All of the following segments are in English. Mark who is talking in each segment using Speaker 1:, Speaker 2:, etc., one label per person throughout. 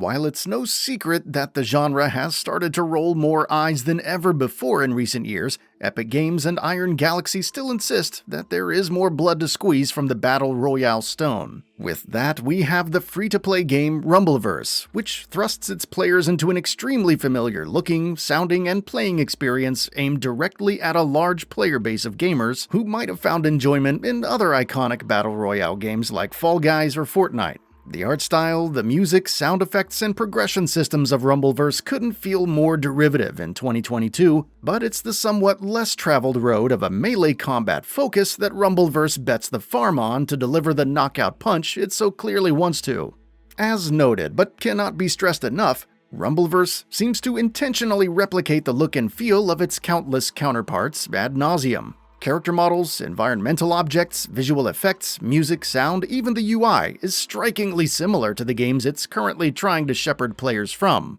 Speaker 1: While it's no secret that the genre has started to roll more eyes than ever before in recent years, Epic Games and Iron Galaxy still insist that there is more blood to squeeze from the Battle Royale stone. With that, we have the free-to-play game Rumbleverse, which thrusts its players into an extremely familiar looking, sounding, and playing experience aimed directly at a large player base of gamers who might have found enjoyment in other iconic Battle Royale games like Fall Guys or Fortnite. The art style, the music, sound effects, and progression systems of Rumbleverse couldn't feel more derivative in 2022, but it's the somewhat less traveled road of a melee combat focus that Rumbleverse bets the farm on to deliver the knockout punch it so clearly wants to. As noted, but cannot be stressed enough, Rumbleverse seems to intentionally replicate the look and feel of its countless counterparts ad nauseum. Character models, environmental objects, visual effects, music, sound, even the UI is strikingly similar to the games it's currently trying to shepherd players from.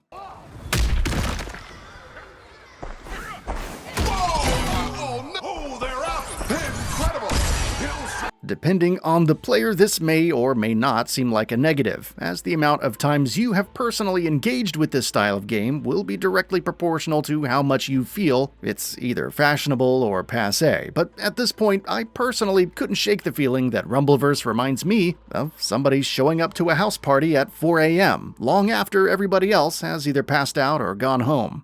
Speaker 1: Depending on the player, this may or may not seem like a negative, as the amount of times you have personally engaged with this style of game will be directly proportional to how much you feel it's either fashionable or passé. But at this point, I personally couldn't shake the feeling that Rumbleverse reminds me of somebody showing up to a house party at 4 a.m., long after everybody else has either passed out or gone home.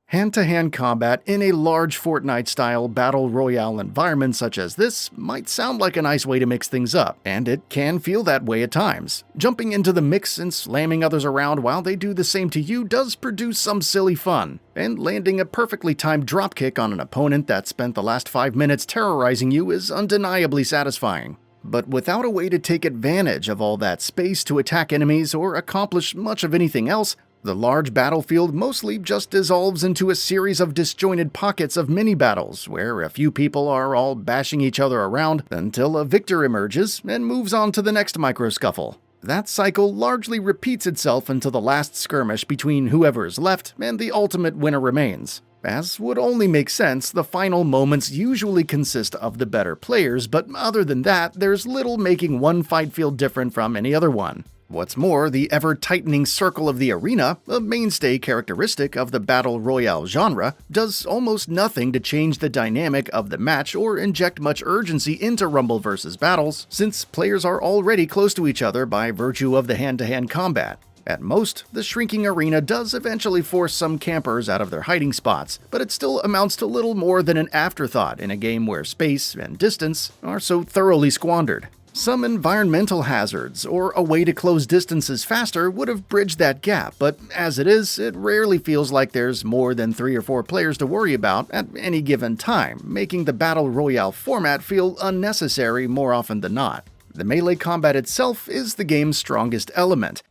Speaker 1: Hand-to-hand combat in a large Fortnite-style Battle Royale environment such as this might sound like a nice way to mix things up, and it can feel that way at times. Jumping into the mix and slamming others around while they do the same to you does produce some silly fun, and landing a perfectly timed dropkick on an opponent that spent the last 5 minutes terrorizing you is undeniably satisfying. But without a way to take advantage of all that space to attack enemies or accomplish much of anything else, the large battlefield mostly just dissolves into a series of disjointed pockets of mini-battles, where a few people are all bashing each other around until a victor emerges and moves on to the next micro-scuffle. That cycle largely repeats itself until the last skirmish between whoever is left and the ultimate winner remains. As would only make sense, the final moments usually consist of the better players, but other than that, there's little making one fight feel different from any other one. What's more, the ever-tightening circle of the arena, a mainstay characteristic of the Battle Royale genre, does almost nothing to change the dynamic of the match or inject much urgency into Rumbleverse's battles, since players are already close to each other by virtue of the hand-to-hand combat. At most, the shrinking arena does eventually force some campers out of their hiding spots, but it still amounts to little more than an afterthought in a game where space and distance are so thoroughly squandered. Some environmental hazards or a way to close distances faster would have bridged that gap, but as it is, it rarely feels like there's more than 3 or 4 players to worry about at any given time, making the Battle Royale format feel unnecessary more often than not. The melee combat itself is the game's strongest element.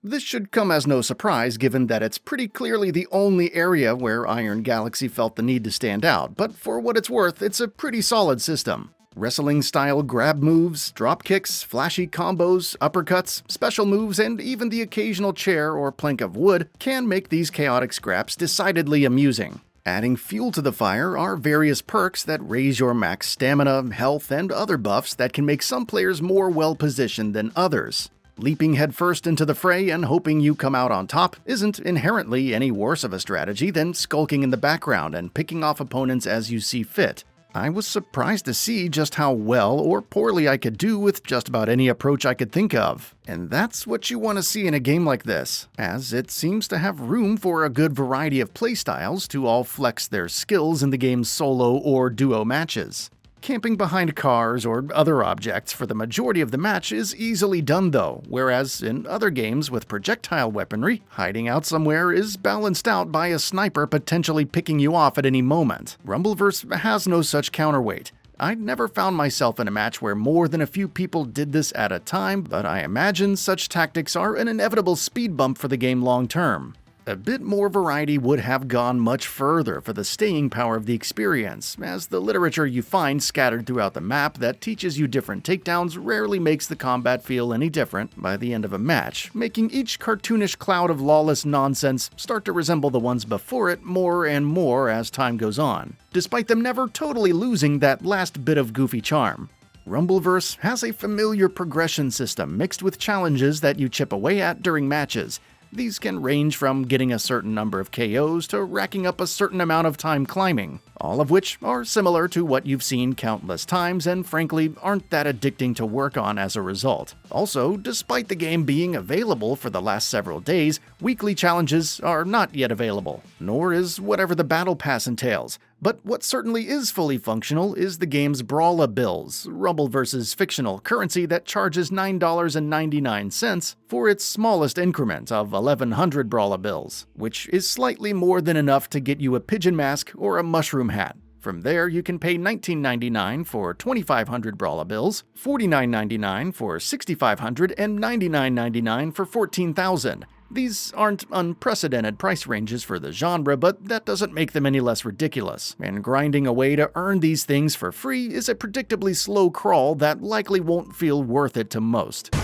Speaker 1: This should come as no surprise given that it's pretty clearly the only area where Iron Galaxy felt the need to stand out, but for what it's worth, it's a pretty solid system. Wrestling-style grab moves, drop kicks, flashy combos, uppercuts, special moves, and even the occasional chair or plank of wood can make these chaotic scraps decidedly amusing. Adding fuel to the fire are various perks that raise your max stamina, health, and other buffs that can make some players more well-positioned than others. Leaping headfirst into the fray and hoping you come out on top isn't inherently any worse of a strategy than skulking in the background and picking off opponents as you see fit. I was surprised to see just how well or poorly I could do with just about any approach I could think of. And that's what you want to see in a game like this, as it seems to have room for a good variety of playstyles to all flex their skills in the game's solo or duo matches. Camping behind cars or other objects for the majority of the match is easily done though, whereas in other games with projectile weaponry, hiding out somewhere is balanced out by a sniper potentially picking you off at any moment. Rumbleverse has no such counterweight. I never found myself in a match where more than a few people did this at a time, but I imagine such tactics are an inevitable speed bump for the game long term. A bit more variety would have gone much further for the staying power of the experience, as the literature you find scattered throughout the map that teaches you different takedowns rarely makes the combat feel any different by the end of a match, making each cartoonish cloud of lawless nonsense start to resemble the ones before it more and more as time goes on, despite them never totally losing that last bit of goofy charm. Rumbleverse has a familiar progression system mixed with challenges that you chip away at during matches. These can range from getting a certain number of KOs to racking up a certain amount of time climbing, all of which are similar to what you've seen countless times and frankly aren't that addicting to work on as a result. Also, despite the game being available for the last several days, weekly challenges are not yet available, nor is whatever the battle pass entails. But what certainly is fully functional is the game's brawler bills, Rumbleverse's fictional currency that charges $9.99 for its smallest increment of 1,100 brawler bills, which is slightly more than enough to get you a pigeon mask or a mushroom hat. From there, you can pay $19.99 for 2,500 brawler bills, $49.99 for 6,500, and $99.99 for 14,000. These aren't unprecedented price ranges for the genre, but that doesn't make them any less ridiculous, and grinding away to earn these things for free is a predictably slow crawl that likely won't feel worth it to most.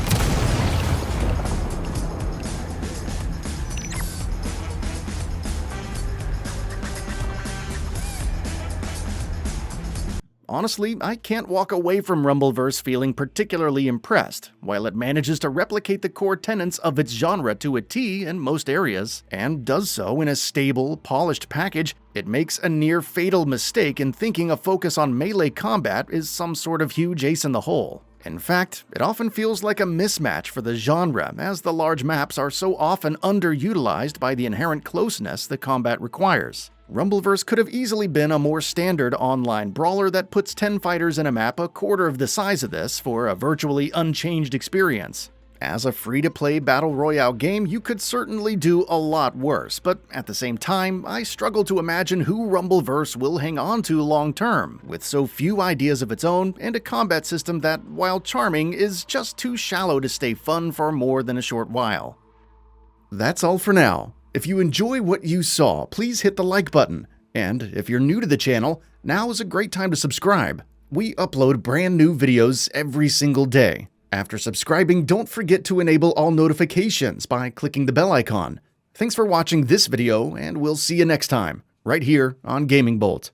Speaker 1: Honestly, I can't walk away from Rumbleverse feeling particularly impressed. While it manages to replicate the core tenets of its genre to a T in most areas, and does so in a stable, polished package, it makes a near-fatal mistake in thinking a focus on melee combat is some sort of huge ace in the hole. In fact, it often feels like a mismatch for the genre, as the large maps are so often underutilized by the inherent closeness the combat requires. Rumbleverse could have easily been a more standard online brawler that puts 10 fighters in a map a quarter of the size of this for a virtually unchanged experience. As a free-to-play battle royale game, you could certainly do a lot worse, but at the same time, I struggle to imagine who Rumbleverse will hang on to long-term, with so few ideas of its own and a combat system that, while charming, is just too shallow to stay fun for more than a short while. That's all for now. If you enjoy what you saw, please hit the like button. And if you're new to the channel, now is a great time to subscribe. We upload brand new videos every single day. After subscribing, don't forget to enable all notifications by clicking the bell icon. Thanks for watching this video, and we'll see you next time, right here on GamingBolt.